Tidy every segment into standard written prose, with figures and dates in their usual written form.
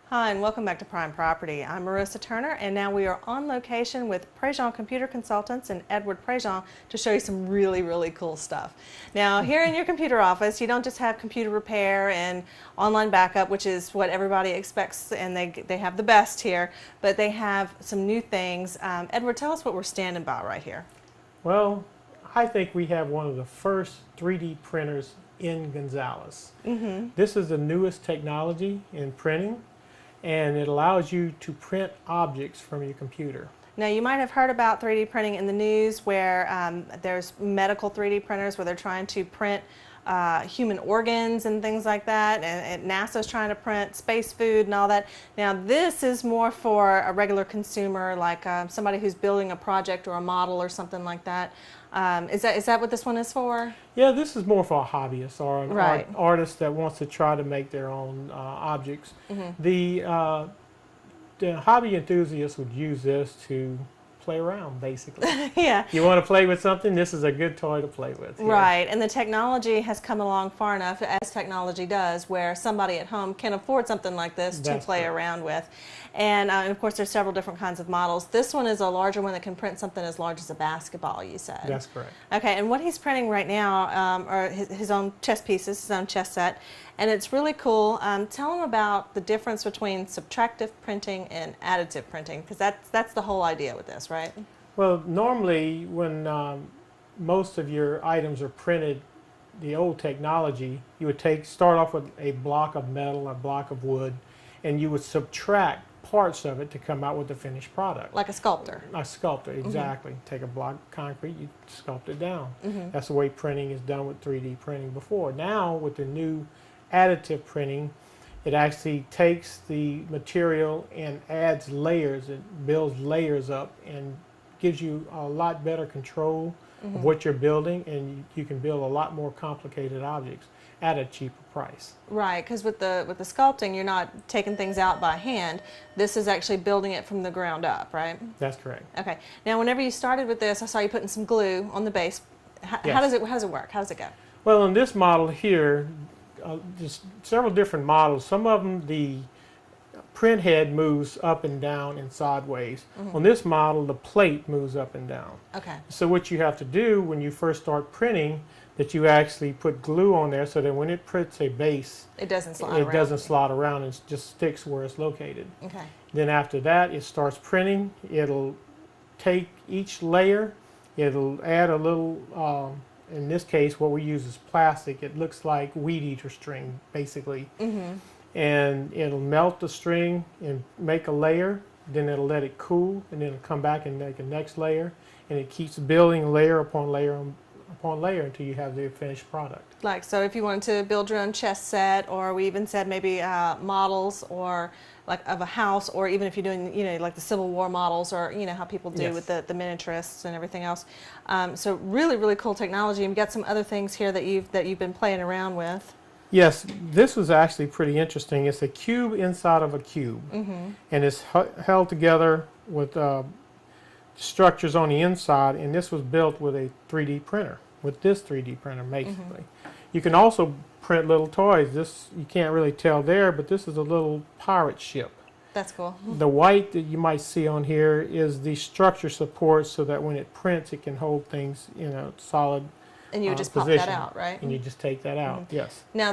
Hi, and welcome back to Prime Property. I'm Marissa Turner, and now we are on location with Prejean Computer Consultants and Edward Prejean to show you some really cool stuff. Now, here in your computer office, you don't just have computer repair and online backup, which is what everybody expects, and they have the best here, but they have some new things. Edward, tell us what we're standing by right here. Well, I think we have one of the first 3D printers in Gonzales. This is the newest technology in printing, and it allows you to print objects from your computer. Now, you might have heard about 3D printing in the news where there's medical 3D printers where they're trying to print human organs and things like that, and NASA's trying to print space food and all that. Now, this is more for a regular consumer, like somebody who's building a project or a model or something like that. Is that what this one is for? Yeah, this is more for a hobbyist or an Right. artist that wants to try to make their own objects. The hobby enthusiast would use this to play around, basically. Yeah. You want to play with something, this is a good toy to play with. Here. Right, and the technology has come along far enough, as technology does, where somebody at home can afford something like this to play around with. And of course, there's several different kinds of models. This one is a larger one that can print something as large as a basketball, you said. That's correct. Okay, and what he's printing right now are his own chess pieces, his own chess set, and it's really cool. Tell him about the difference between subtractive printing and additive printing, because that's the whole idea with this, right? Well, normally when most of your items are printed, the old technology, you would start off with a block of metal, a block of wood, and you would subtract parts of it to come out with the finished product. Like a sculptor. A sculptor, exactly. Take a block of concrete, you sculpt it down. That's the way printing is done with 3D printing before. Now, with the new additive printing, it actually takes the material and adds layers. It builds layers up and gives you a lot better control of what you're building, and you can build a lot more complicated objects at a cheaper price. Right, because with the sculpting, you're not taking things out by hand. This is actually building it from the ground up, right? That's correct. Okay. Now, whenever you started with this, I saw you putting some glue on the base. How does it work? How does it go? Well, in this model here, there's several different models. Some of them, the print head moves up and down and sideways. On this model, the plate moves up and down. Okay. So what you have to do when you first start printing, that you actually put glue on there so that when it prints a base, It doesn't slide around. it doesn't slide around, it just sticks where it's located. Okay. Then after that, it starts printing. It'll take each layer, it'll add a little, in this case, what we use is plastic. It looks like weed eater string, basically. And it'll melt the string and make a layer. Then it'll let it cool, and then it'll come back and make a next layer. And it keeps building layer upon layer upon layer until you have the finished product. Like, so if you wanted to build your own chess set, or we even said maybe models or like of a house, or even if you're doing, like the Civil War models, or how people do with the miniaturists and everything else. So really cool technology. And we've got some other things here that you've been playing around with. Yes, this was actually pretty interesting. It's a cube inside of a cube, and it's held together with structures on the inside, and this was built with a 3D printer, with this 3D printer, basically. You can also print little toys. This, you can't really tell there, but this is a little pirate ship. That's cool. The white that you might see on here is the structure support, so that when it prints, it can hold things in a solid And you would just position. pop that out, right? And you just take that out, yes. Now,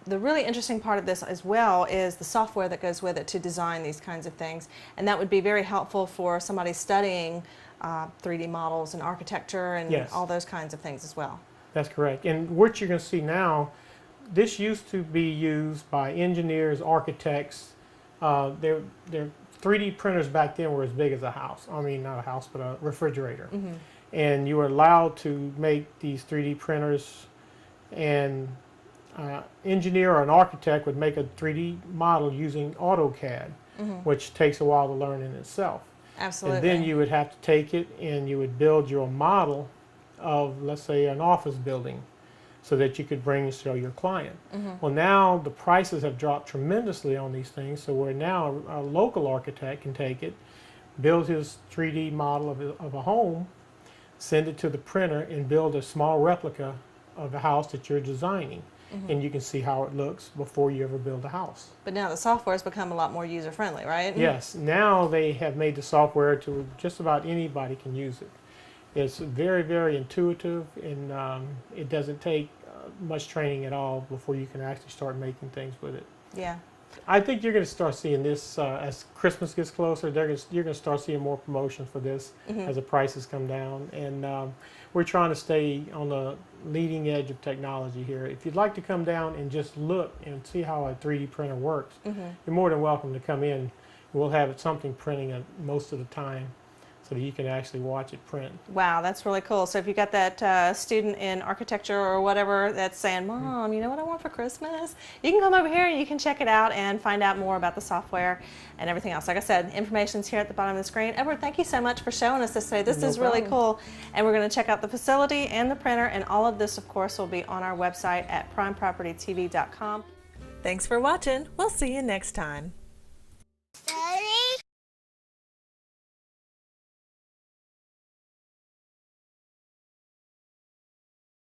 the really interesting part of this as well is the software that goes with it to design these kinds of things. And that would be very helpful for somebody studying 3D models and architecture and all those kinds of things as well. That's correct. And what you're going to see now, this used to be used by engineers, architects. Their 3D printers back then were as big as a house. I mean, not a house, but a refrigerator. And you were allowed to make these 3D printers, and engineer or an architect would make a 3D model using AutoCAD, which takes a while to learn in itself. Absolutely. And then you would have to take it and you would build your model of, let's say, an office building, so that you could bring and show your client. Well, now the prices have dropped tremendously on these things, so where now a local architect can take it, build his 3D model of a home, send it to the printer, and build a small replica of the house that you're designing. and you can see how it looks before you ever build a house. But now the software has become a lot more user-friendly, right? Yes, now they have made the software to just about anybody can use it. It's very, very intuitive, and it doesn't take much training at all before you can actually start making things with it. Yeah. I think you're going to start seeing this as Christmas gets closer. You're going to start seeing more promotion for this as the prices come down. And we're trying to stay on the leading edge of technology here. If you'd like to come down and just look and see how a 3D printer works, you're more than welcome to come in. We'll have something printing most of the time, so that you can actually watch it print. Wow, that's really cool. So if you got that student in architecture or whatever that's saying, Mom, you know what I want for Christmas? You can come over here and you can check it out and find out more about the software and everything else. Like I said, information's here at the bottom of the screen. Edward, thank you so much for showing us this today. This is really cool. And we're going to check out the facility and the printer, and all of this, of course, will be on our website at primepropertytv.com. Thanks for watching. We'll see you next time.